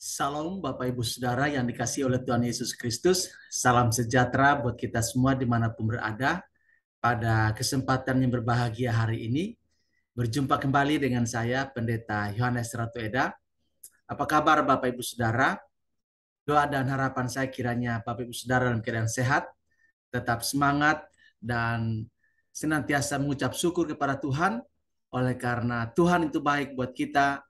Salam Bapak Ibu Saudara yang dikasihi oleh Tuhan Yesus Kristus. Salam sejahtera buat kita semua dimanapun berada. Pada kesempatan yang berbahagia hari ini, berjumpa kembali dengan saya, Pendeta Yohanes Ratu Eda. Apa kabar Bapak Ibu Saudara? Doa dan harapan saya kiranya Bapak Ibu Saudara dalam keadaan sehat, tetap semangat, dan senantiasa mengucap syukur kepada Tuhan, oleh karena Tuhan itu baik buat kita.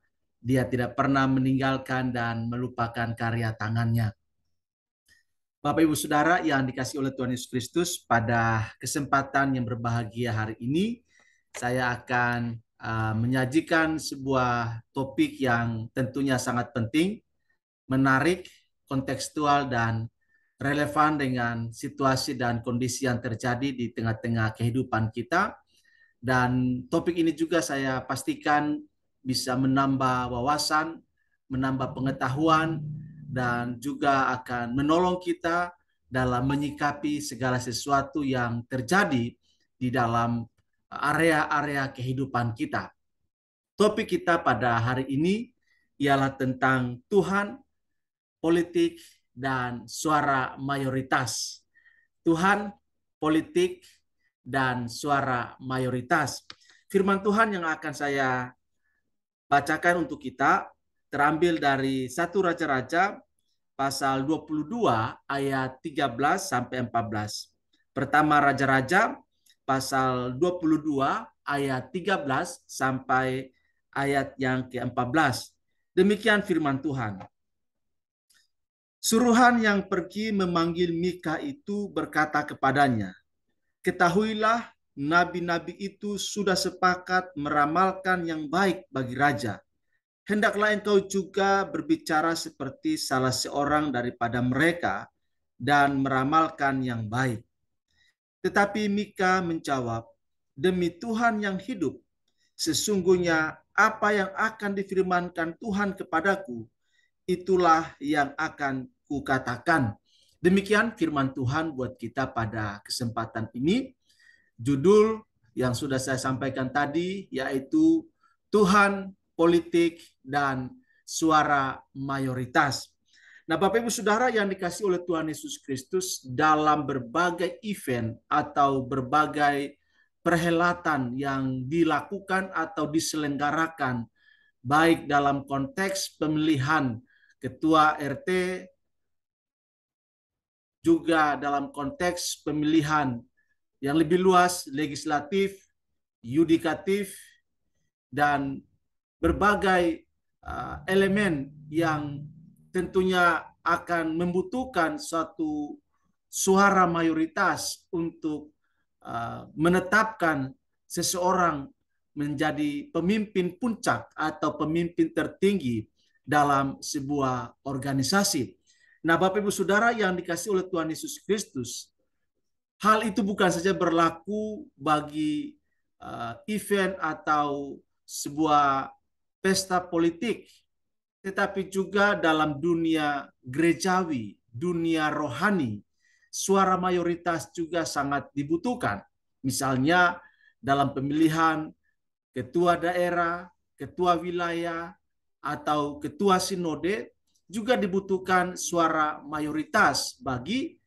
Dia tidak pernah meninggalkan dan melupakan karya tangannya. Bapak Ibu Saudara yang dikasihi oleh Tuhan Yesus Kristus, pada kesempatan yang berbahagia hari ini, saya akan menyajikan sebuah topik yang tentunya sangat penting, menarik, kontekstual, dan relevan dengan situasi dan kondisi yang terjadi di tengah-tengah kehidupan kita. Dan topik ini juga saya pastikan bisa menambah wawasan, menambah pengetahuan, dan juga akan menolong kita dalam menyikapi segala sesuatu yang terjadi di dalam area-area kehidupan kita. Topik kita pada hari ini ialah tentang Tuhan, politik, dan suara mayoritas. Tuhan, politik, dan suara mayoritas. Firman Tuhan yang akan saya bacakan untuk kita terambil dari 1 Raja-Raja pasal 22 ayat 13 sampai 14. Pertama Raja-Raja pasal 22 ayat 13 sampai ayat yang ke-14. Demikian firman Tuhan. Suruhan yang pergi memanggil Mika itu berkata kepadanya, "Ketahuilah, nabi-nabi itu sudah sepakat meramalkan yang baik bagi raja. Hendaklah engkau juga berbicara seperti salah seorang daripada mereka dan meramalkan yang baik." Tetapi Mika menjawab, "Demi Tuhan yang hidup, sesungguhnya apa yang akan difirmankan Tuhan kepadaku, itulah yang akan kukatakan." Demikian firman Tuhan buat kita pada kesempatan ini. Judul yang sudah saya sampaikan tadi yaitu Tuhan, politik, dan suara mayoritas. Nah, Bapak Ibu Saudara yang dikasihi oleh Tuhan Yesus Kristus, dalam berbagai event atau berbagai perhelatan yang dilakukan atau diselenggarakan, baik dalam konteks pemilihan ketua RT, juga dalam konteks pemilihan yang lebih luas, legislatif, yudikatif, dan berbagai elemen yang tentunya akan membutuhkan suatu suara mayoritas untuk menetapkan seseorang menjadi pemimpin puncak atau pemimpin tertinggi dalam sebuah organisasi. Nah, Bapak Ibu Saudara yang dikasihi oleh Tuhan Yesus Kristus, hal itu bukan saja berlaku bagi event atau sebuah pesta politik, tetapi juga dalam dunia gerejawi, dunia rohani, suara mayoritas juga sangat dibutuhkan. Misalnya dalam pemilihan ketua daerah, ketua wilayah, atau ketua sinode, juga dibutuhkan suara mayoritas bagi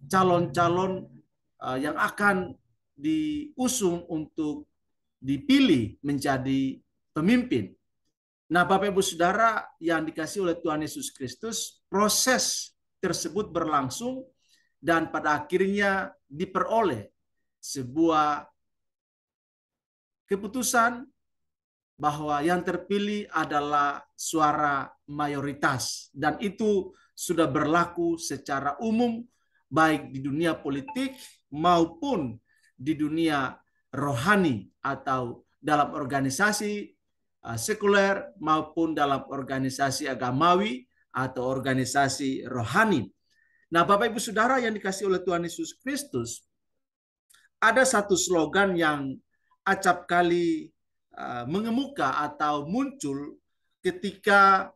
calon-calon yang akan diusung untuk dipilih menjadi pemimpin. Nah, Bapak Ibu Saudara yang dikasihi oleh Tuhan Yesus Kristus, proses tersebut berlangsung dan pada akhirnya diperoleh sebuah keputusan bahwa yang terpilih adalah suara mayoritas, dan itu sudah berlaku secara umum baik di dunia politik maupun di dunia rohani atau dalam organisasi sekuler maupun dalam organisasi agamawi atau organisasi rohani. Nah, Bapak Ibu Saudara yang dikasihi oleh Tuhan Yesus Kristus, ada satu slogan yang acap kali mengemuka atau muncul ketika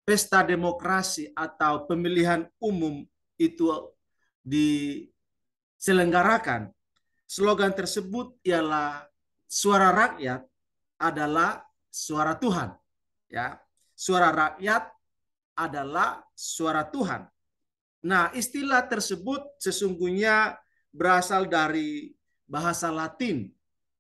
pesta demokrasi atau pemilihan umum itu diselenggarakan. Slogan tersebut ialah suara rakyat adalah suara Tuhan. Ya, suara rakyat adalah suara Tuhan. Nah, istilah tersebut sesungguhnya berasal dari bahasa Latin,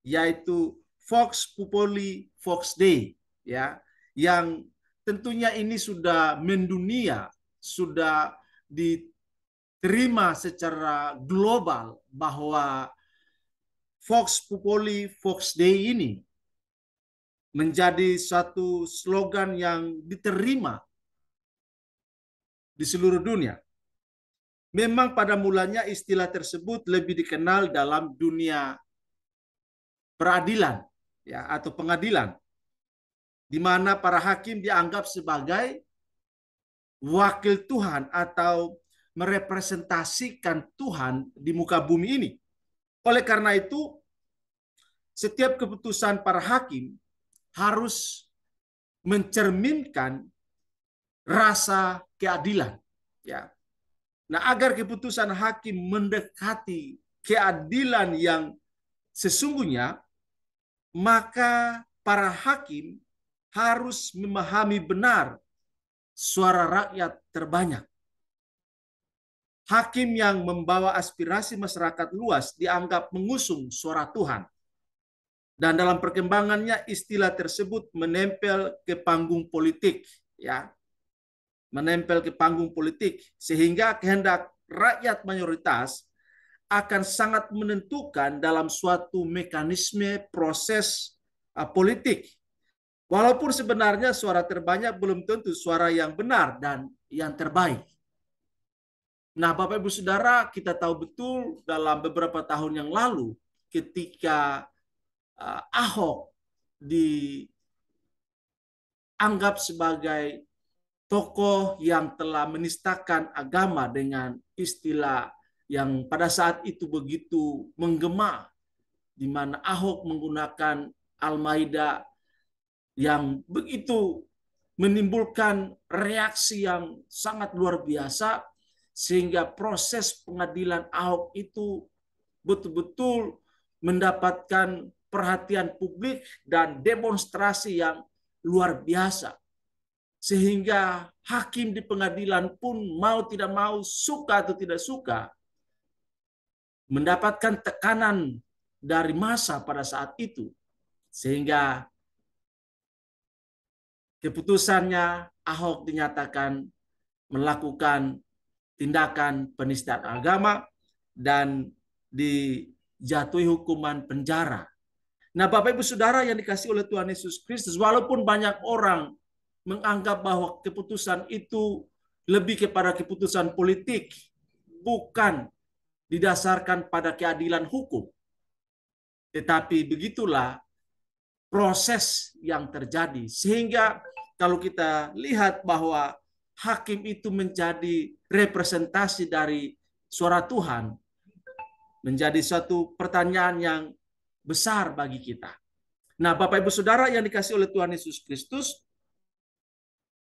yaitu Vox Populi Vox Dei, ya, yang tentunya ini sudah mendunia, sudah diterima secara global bahwa Vox Populi Vox Dei ini menjadi satu slogan yang diterima di seluruh dunia. Memang pada mulanya istilah tersebut lebih dikenal dalam dunia peradilan, ya, atau pengadilan, di mana para hakim dianggap sebagai wakil Tuhan atau merepresentasikan Tuhan di muka bumi ini. Oleh karena itu, setiap keputusan para hakim harus mencerminkan rasa keadilan, ya. Nah, agar keputusan hakim mendekati keadilan yang sesungguhnya, maka para hakim harus memahami benar suara rakyat terbanyak. Hakim yang membawa aspirasi masyarakat luas dianggap mengusung suara Tuhan. Dan dalam perkembangannya istilah tersebut menempel ke panggung politik, ya. Menempel ke panggung politik sehingga kehendak rakyat mayoritas akan sangat menentukan dalam suatu mekanisme proses politik. Walaupun sebenarnya suara terbanyak belum tentu suara yang benar dan yang terbaik. Nah, Bapak Ibu Saudara, kita tahu betul dalam beberapa tahun yang lalu ketika Ahok dianggap sebagai tokoh yang telah menistakan agama dengan istilah yang pada saat itu begitu menggema, di mana Ahok menggunakan Al-Maidah yang begitu menimbulkan reaksi yang sangat luar biasa, sehingga proses pengadilan Ahok itu betul-betul mendapatkan perhatian publik dan demonstrasi yang luar biasa. Sehingga hakim di pengadilan pun mau tidak mau, suka atau tidak suka, mendapatkan tekanan dari massa pada saat itu. Sehingga keputusannya Ahok dinyatakan melakukan tindakan penistaan agama dan dijatuhi hukuman penjara. Nah, Bapak Ibu Saudara yang dikasihi oleh Tuhan Yesus Kristus, walaupun banyak orang menganggap bahwa keputusan itu lebih kepada keputusan politik, bukan didasarkan pada keadilan hukum. Tetapi begitulah proses yang terjadi. Sehingga kalau kita lihat bahwa hakim itu menjadi representasi dari suara Tuhan, menjadi satu pertanyaan yang besar bagi kita. Nah, Bapak Ibu Saudara yang dikasihi oleh Tuhan Yesus Kristus,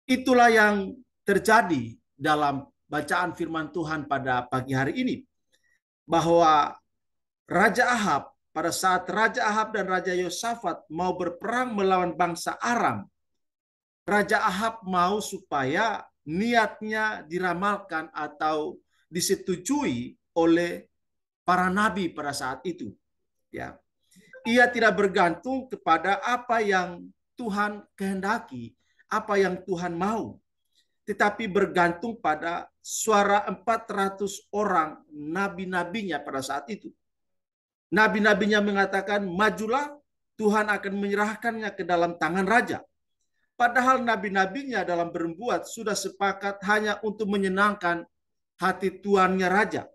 itulah yang terjadi dalam bacaan firman Tuhan pada pagi hari ini. Bahwa Raja Ahab, pada saat Raja Ahab dan Raja Yosafat mau berperang melawan bangsa Aram, Raja Ahab mau supaya niatnya diramalkan atau disetujui oleh para nabi pada saat itu. Ya. Ia tidak bergantung kepada apa yang Tuhan kehendaki, apa yang Tuhan mau, tetapi bergantung pada suara 400 orang nabi-nabinya pada saat itu. Nabi-nabinya mengatakan, majulah, Tuhan akan menyerahkannya ke dalam tangan raja. Padahal nabi-nabinya dalam berbuat sudah sepakat hanya untuk menyenangkan hati tuannya raja.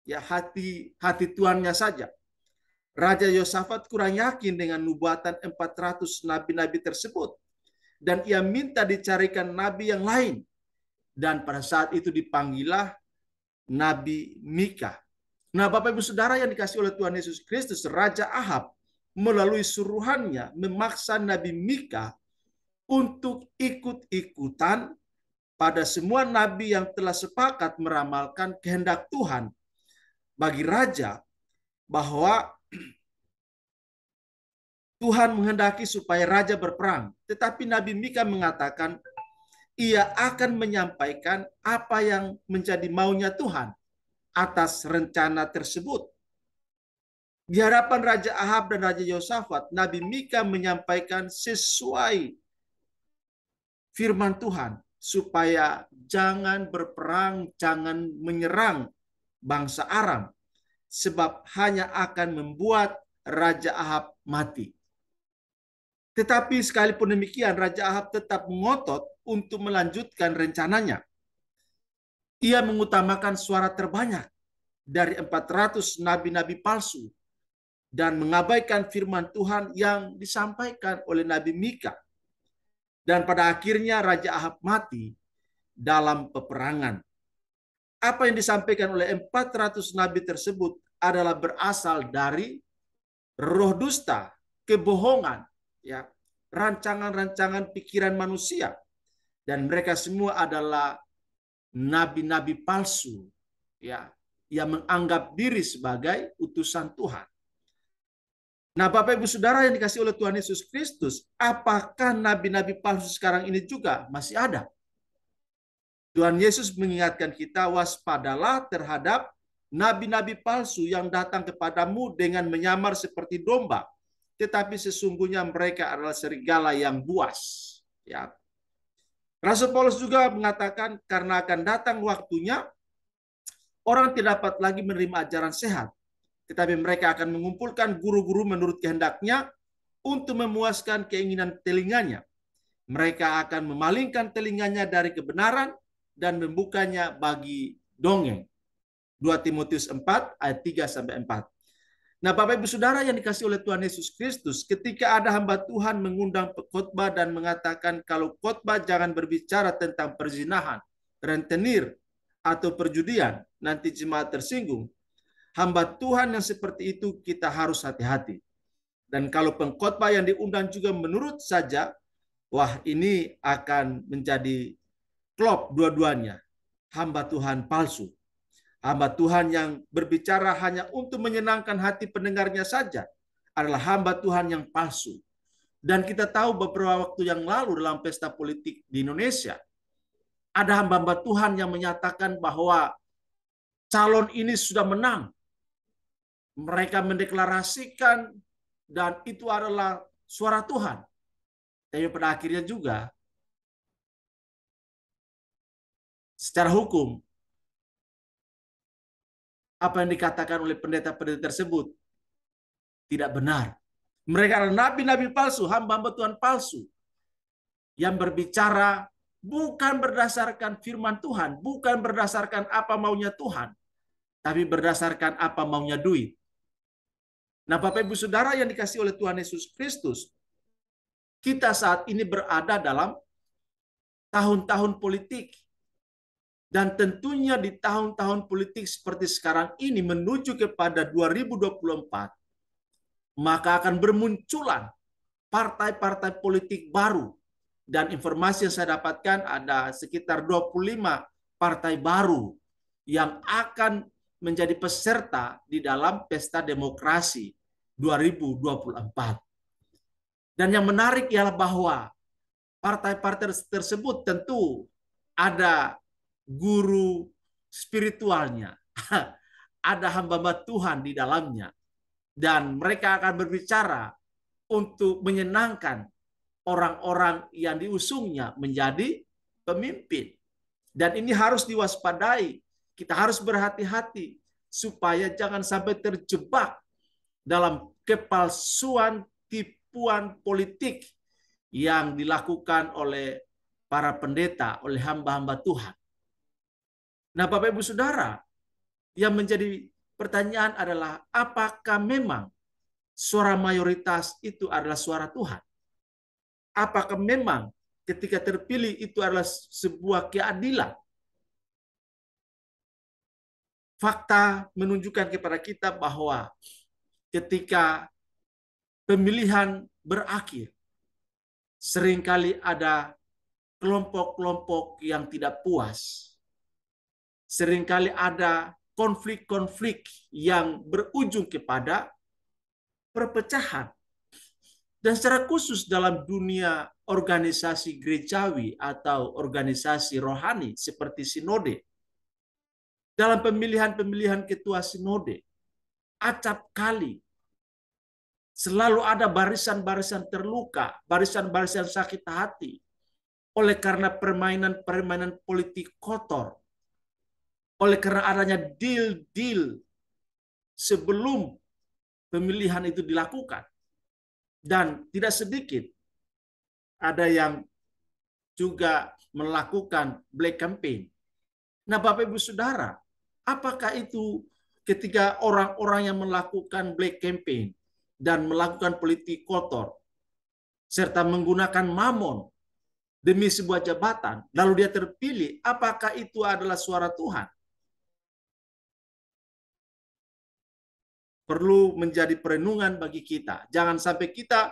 Ya, hati tuannya saja. Raja Yosafat kurang yakin dengan nubuatan 400 nabi-nabi tersebut. Dan ia minta dicarikan nabi yang lain. Dan pada saat itu dipanggillah Nabi Mika. Nah, Bapak Ibu Saudara yang dikasihi oleh Tuhan Yesus Kristus, Raja Ahab melalui suruhannya memaksa Nabi Mika untuk ikut-ikutan pada semua nabi yang telah sepakat meramalkan kehendak Tuhan bagi raja, bahwa Tuhan menghendaki supaya raja berperang. Tetapi Nabi Mika mengatakan, ia akan menyampaikan apa yang menjadi maunya Tuhan atas rencana tersebut. Di hadapan Raja Ahab dan Raja Yosafat, Nabi Mika menyampaikan sesuai firman Tuhan, supaya jangan berperang, jangan menyerang bangsa Aram, sebab hanya akan membuat Raja Ahab mati. Tetapi sekalipun demikian, Raja Ahab tetap ngotot untuk melanjutkan rencananya. Ia mengutamakan suara terbanyak dari 400 nabi-nabi palsu dan mengabaikan firman Tuhan yang disampaikan oleh Nabi Mika. Dan pada akhirnya Raja Ahab mati dalam peperangan. Apa yang disampaikan oleh 400 nabi tersebut adalah berasal dari roh dusta, kebohongan, ya, rancangan-rancangan pikiran manusia. Dan mereka semua adalah nabi-nabi palsu, ya, yang menganggap diri sebagai utusan Tuhan. Nah, Bapak Ibu Saudara yang dikasihi oleh Tuhan Yesus Kristus, apakah nabi-nabi palsu sekarang ini juga masih ada? Tuhan Yesus mengingatkan kita, waspadalah terhadap nabi-nabi palsu yang datang kepadamu dengan menyamar seperti domba, tetapi sesungguhnya mereka adalah serigala yang buas. Ya. Rasul Paulus juga mengatakan, karena akan datang waktunya, orang tidak dapat lagi menerima ajaran sehat, tetapi mereka akan mengumpulkan guru-guru menurut kehendaknya untuk memuaskan keinginan telinganya. Mereka akan memalingkan telinganya dari kebenaran dan membukanya bagi dongeng. 2 Timotius 4 ayat 3-4. Nah, Bapak Ibu Saudara yang dikasihi oleh Tuhan Yesus Kristus, ketika ada hamba Tuhan mengundang khotbah dan mengatakan kalau khotbah jangan berbicara tentang perzinahan, rentenir, atau perjudian, nanti jemaat tersinggung. Hamba Tuhan yang seperti itu kita harus hati-hati. Dan kalau pengkhotbah yang diundang juga menurut saja, wah, ini akan menjadi klop dua-duanya. Hamba Tuhan palsu. Hamba Tuhan yang berbicara hanya untuk menyenangkan hati pendengarnya saja adalah hamba Tuhan yang palsu. Dan kita tahu beberapa waktu yang lalu dalam pesta politik di Indonesia, ada hamba-hamba Tuhan yang menyatakan bahwa calon ini sudah menang. Mereka mendeklarasikan dan itu adalah suara Tuhan. Tapi pada akhirnya juga secara hukum apa yang dikatakan oleh pendeta-pendeta tersebut tidak benar. Mereka adalah nabi-nabi palsu, hamba-hamba Tuhan palsu yang berbicara bukan berdasarkan firman Tuhan, bukan berdasarkan apa maunya Tuhan, tapi berdasarkan apa maunya duit. Nah, Bapak Ibu Saudara yang dikasihi oleh Tuhan Yesus Kristus, kita saat ini berada dalam tahun-tahun politik. Dan tentunya di tahun-tahun politik seperti sekarang ini menuju kepada 2024, maka akan bermunculan partai-partai politik baru. Dan informasi yang saya dapatkan ada sekitar 25 partai baru yang akan menjadi peserta di dalam pesta demokrasi 2024. Dan yang menarik ialah bahwa partai-partai tersebut tentu ada guru spiritualnya, ada hamba-hamba Tuhan di dalamnya, dan mereka akan berbicara untuk menyenangkan orang-orang yang diusungnya menjadi pemimpin. Dan ini harus diwaspadai, kita harus berhati-hati supaya jangan sampai terjebak dalam kepalsuan tipuan politik yang dilakukan oleh para pendeta, oleh hamba-hamba Tuhan. Nah, Bapak Ibu Saudara, yang menjadi pertanyaan adalah apakah memang suara mayoritas itu adalah suara Tuhan? Apakah memang ketika terpilih itu adalah sebuah keadilan? Fakta menunjukkan kepada kita bahwa ketika pemilihan berakhir, seringkali ada kelompok-kelompok yang tidak puas. Seringkali ada konflik-konflik yang berujung kepada perpecahan. Dan secara khusus dalam dunia organisasi gerejawi atau organisasi rohani seperti sinode. Dalam pemilihan-pemilihan ketua sinode, acap kali selalu ada barisan-barisan terluka, barisan-barisan sakit hati, oleh karena permainan-permainan politik kotor, oleh karena adanya deal-deal sebelum pemilihan itu dilakukan. Dan tidak sedikit ada yang juga melakukan black campaign. Nah, Bapak Ibu Saudara, apakah itu ketika orang-orang yang melakukan black campaign dan melakukan politik kotor, serta menggunakan mamon demi sebuah jabatan, lalu dia terpilih, apakah itu adalah suara Tuhan? Perlu menjadi perenungan bagi kita. Jangan sampai kita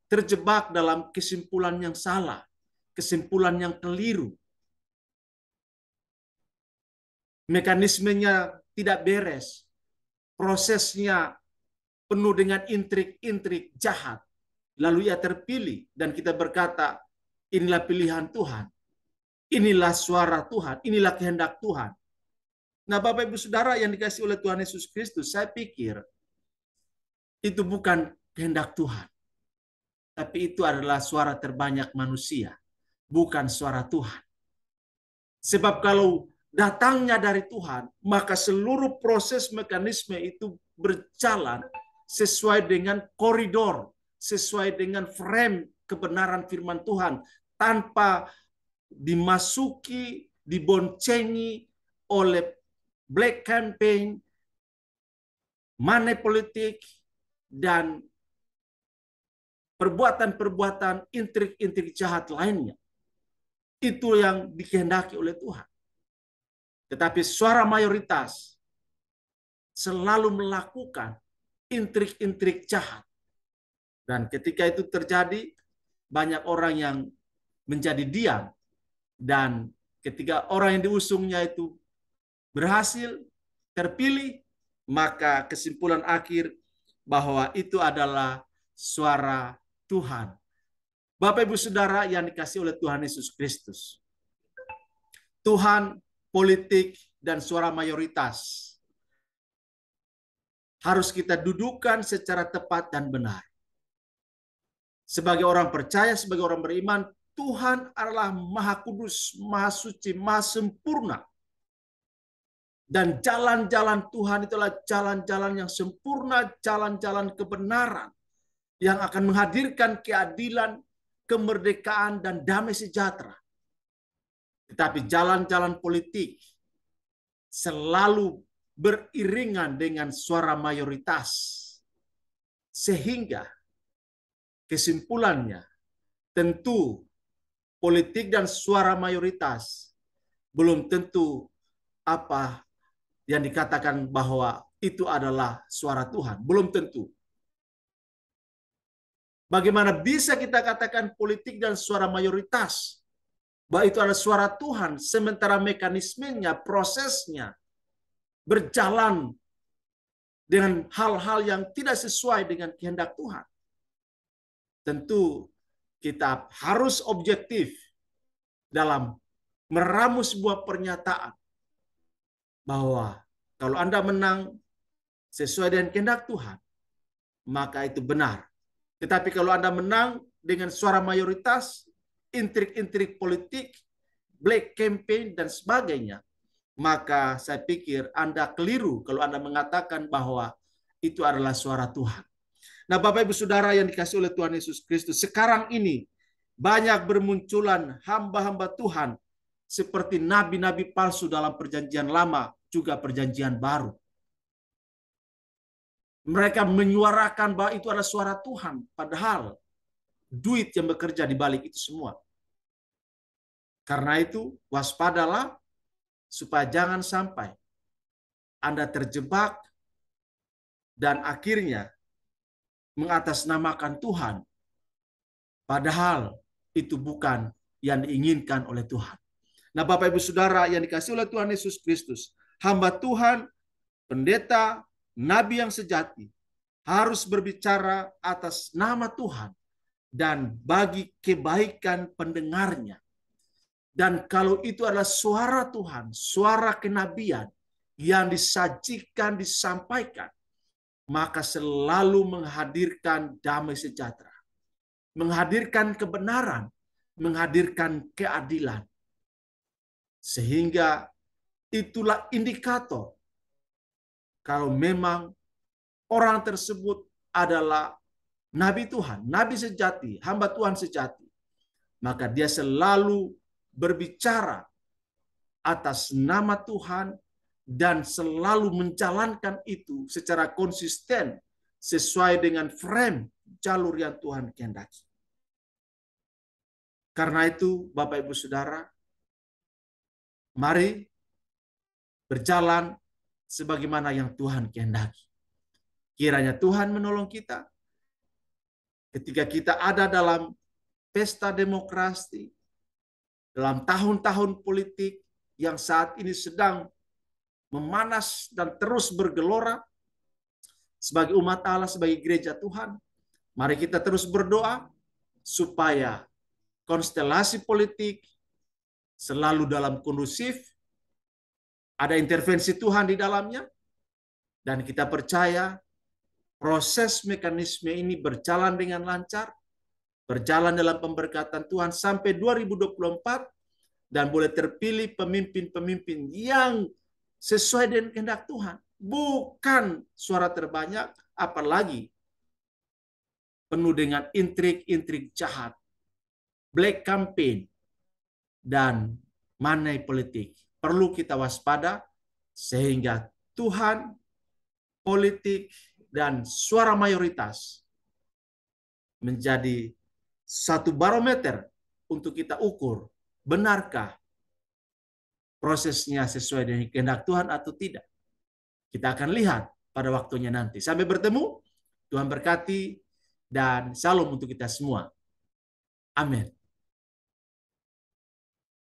terjebak dalam kesimpulan yang salah, kesimpulan yang keliru. Mekanismenya tidak beres, prosesnya penuh dengan intrik-intrik jahat. Lalu ia terpilih dan kita berkata, inilah pilihan Tuhan, inilah suara Tuhan, inilah kehendak Tuhan. Nah, Bapak Ibu Saudara yang dikasihi oleh Tuhan Yesus Kristus, saya pikir itu bukan kehendak Tuhan. Tapi itu adalah suara terbanyak manusia, bukan suara Tuhan. Sebab kalau datangnya dari Tuhan, maka seluruh proses mekanisme itu berjalan sesuai dengan koridor, sesuai dengan frame kebenaran firman Tuhan, tanpa dimasuki, diboncengi oleh black campaign, money politik, dan perbuatan-perbuatan intrik-intrik jahat lainnya. Itu yang dikehendaki oleh Tuhan. Tetapi suara mayoritas selalu melakukan intrik-intrik jahat. Dan ketika itu terjadi, banyak orang yang menjadi diam. Dan ketika orang yang diusungnya itu berhasil, terpilih, maka kesimpulan akhir bahwa itu adalah suara Tuhan. Bapak Ibu Saudara yang dikasihi oleh Tuhan Yesus Kristus. Tuhan, politik, dan suara mayoritas harus kita dudukkan secara tepat dan benar. Sebagai orang percaya, sebagai orang beriman, Tuhan adalah Maha Kudus, Maha Suci, Maha Sempurna. Dan jalan-jalan Tuhan itulah jalan-jalan yang sempurna, jalan-jalan kebenaran yang akan menghadirkan keadilan, kemerdekaan, dan damai sejahtera. Tetapi jalan-jalan politik selalu beriringan dengan suara mayoritas. Sehingga kesimpulannya tentu politik dan suara mayoritas belum tentu apa yang dikatakan bahwa itu adalah suara Tuhan. Belum tentu. Bagaimana bisa kita katakan politik dan suara mayoritas bahwa itu adalah suara Tuhan, sementara mekanismenya, prosesnya berjalan dengan hal-hal yang tidak sesuai dengan kehendak Tuhan. Tentu kita harus objektif dalam meramu sebuah pernyataan bahwa kalau Anda menang sesuai dengan kehendak Tuhan, maka itu benar. Tetapi kalau Anda menang dengan suara mayoritas, intrik-intrik politik, black campaign, dan sebagainya, maka saya pikir Anda keliru kalau Anda mengatakan bahwa itu adalah suara Tuhan. Nah, Bapak Ibu Saudara yang dikasihi oleh Tuhan Yesus Kristus, sekarang ini banyak bermunculan hamba-hamba Tuhan seperti nabi-nabi palsu dalam perjanjian lama, juga perjanjian baru. Mereka menyuarakan bahwa itu adalah suara Tuhan, padahal duit yang bekerja di balik itu semua. Karena itu, waspadalah supaya jangan sampai Anda terjebak dan akhirnya mengatasnamakan Tuhan, padahal itu bukan yang diinginkan oleh Tuhan. Nah, Bapak Ibu Saudara yang dikasihi oleh Tuhan Yesus Kristus, hamba Tuhan, pendeta, nabi yang sejati harus berbicara atas nama Tuhan dan bagi kebaikan pendengarnya. Dan kalau itu adalah suara Tuhan, suara kenabian yang disajikan, disampaikan, maka selalu menghadirkan damai sejahtera, menghadirkan kebenaran, menghadirkan keadilan. Sehingga itulah indikator kalau memang orang tersebut adalah nabi Tuhan, nabi sejati, hamba Tuhan sejati, maka dia selalu berbicara atas nama Tuhan dan selalu menjalankan itu secara konsisten sesuai dengan frame jalur yang Tuhan kehendaki. Karena itu, Bapak Ibu Saudara, mari berjalan sebagaimana yang Tuhan kehendaki. Kiranya Tuhan menolong kita ketika kita ada dalam pesta demokrasi, dalam tahun-tahun politik yang saat ini sedang memanas dan terus bergelora. Sebagai umat Allah, sebagai gereja Tuhan, mari kita terus berdoa supaya konstelasi politik selalu dalam kondusif, ada intervensi Tuhan di dalamnya, dan kita percaya proses mekanisme ini berjalan dengan lancar, berjalan dalam pemberkatan Tuhan sampai 2024, dan boleh terpilih pemimpin-pemimpin yang sesuai dengan kehendak Tuhan. Bukan suara terbanyak, apalagi penuh dengan intrik-intrik jahat, black campaign, dan money politik. Perlu kita waspada sehingga Tuhan, politik, dan suara mayoritas menjadi satu barometer untuk kita ukur benarkah prosesnya sesuai dengan kehendak Tuhan atau tidak. Kita akan lihat pada waktunya nanti. Sampai bertemu, Tuhan berkati, dan salam untuk kita semua. Amin.